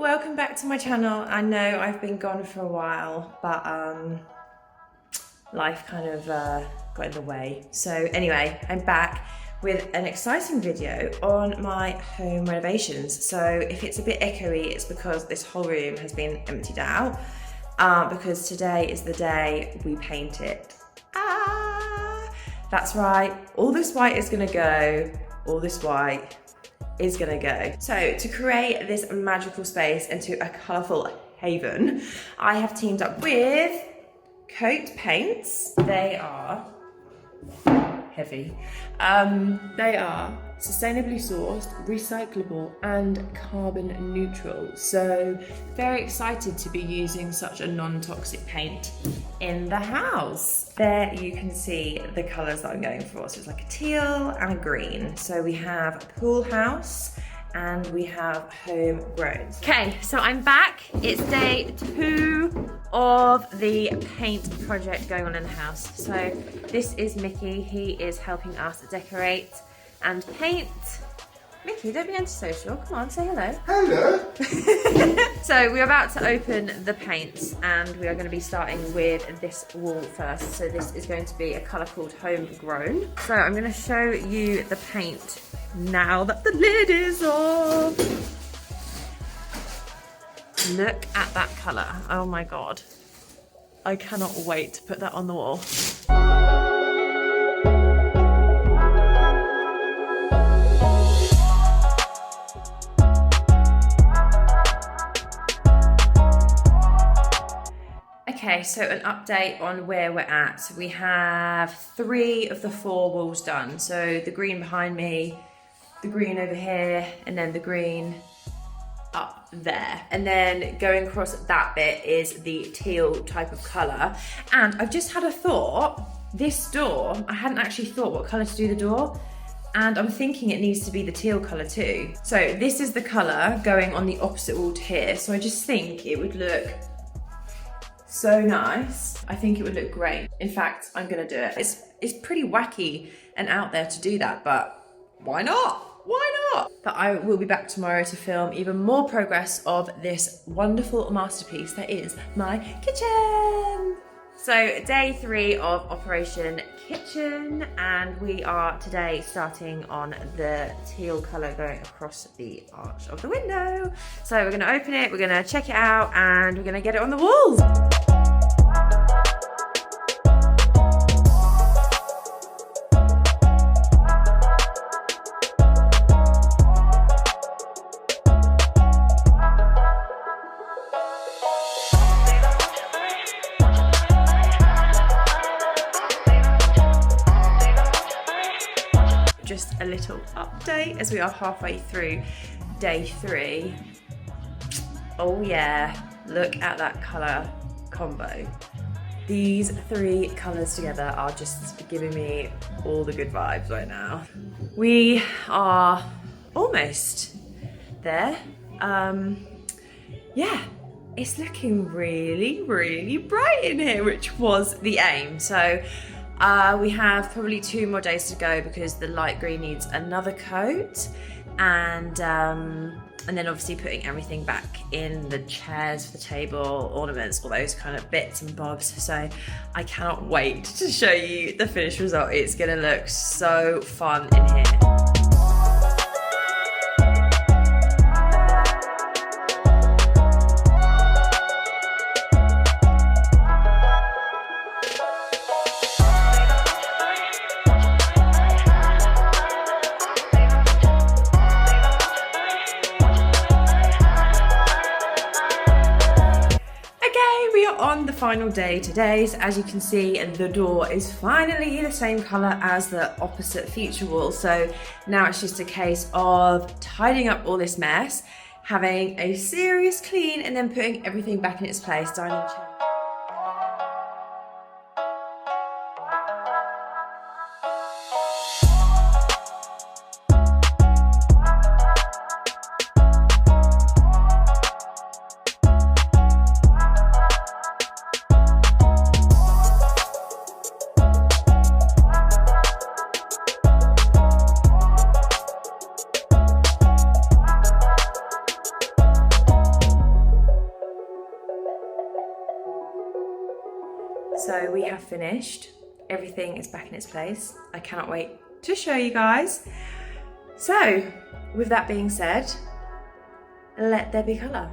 welcome back to my channel. I know I've been gone for a while, but life kind of got in the way. So anyway, I'm back with an exciting video on my home renovations. So if it's a bit echoey, it's because this whole room has been emptied out because today is the day we paint it. That's right, all this white is gonna go, all this white is gonna go. So to create this magical space into a colourful haven, I have teamed up with Coat Paints. They are heavy. They are sustainably sourced, recyclable and carbon neutral. So very excited to be using such a non-toxic paint in the house. There you can see the colours that I'm going for. So it's like a teal and a green. So we have a pool house and we have homegrown. Okay, so I'm back. It's day 2 of the paint project going on in the house. So this is Mickey. He is helping us decorate and paint. Mickey, don't be antisocial. Come on, say hello. Hello. So we're about to open the paints and we are going to be starting with this wall first. So this is going to be a colour called Homegrown. So I'm going to show you the paint now that the lid is off. Look at that colour. Oh my God. I cannot wait to put that on the wall. Okay, so an update on where we're at. We have 3 of the 4 walls done. So the green behind me, the green over here, and then the green up there. And then going across that bit is the teal type of colour. And I've just had a thought, this door, I hadn't actually thought what colour to do the door. And I'm thinking it needs to be the teal colour too. So this is the colour going on the opposite wall to here. So I just think it would look so nice. I think it would look great. In fact, I'm gonna do it. It's pretty wacky and out there to do that, but why not? Why not? But I will be back tomorrow to film even more progress of this wonderful masterpiece that is my kitchen. So day 3 of Operation Kitchen, and we are today starting on the teal colour going across the arch of the window. So we're gonna open it, we're gonna check it out, and we're gonna get it on the walls. Just a little update as we are halfway through day 3. Oh yeah, look at that colour combo. These 3 colours together are just giving me all the good vibes right now. We are almost there. Yeah, it's looking really, really bright in here, which was the aim. So we have probably 2 more days to go because the light green needs another coat, and then obviously putting everything back in, the chairs for the table, ornaments, all those kind of bits and bobs. So I cannot wait to show you the finished result. It's gonna look so fun in here. On the final day today, so as you can see, the door is finally the same colour as the opposite future wall. So now it's just a case of tidying up all this mess, having a serious clean, and then putting everything back in its place. Dining chair. So we have finished. Everything is back in its place. I cannot wait to show you guys. So with that being said, let there be colour.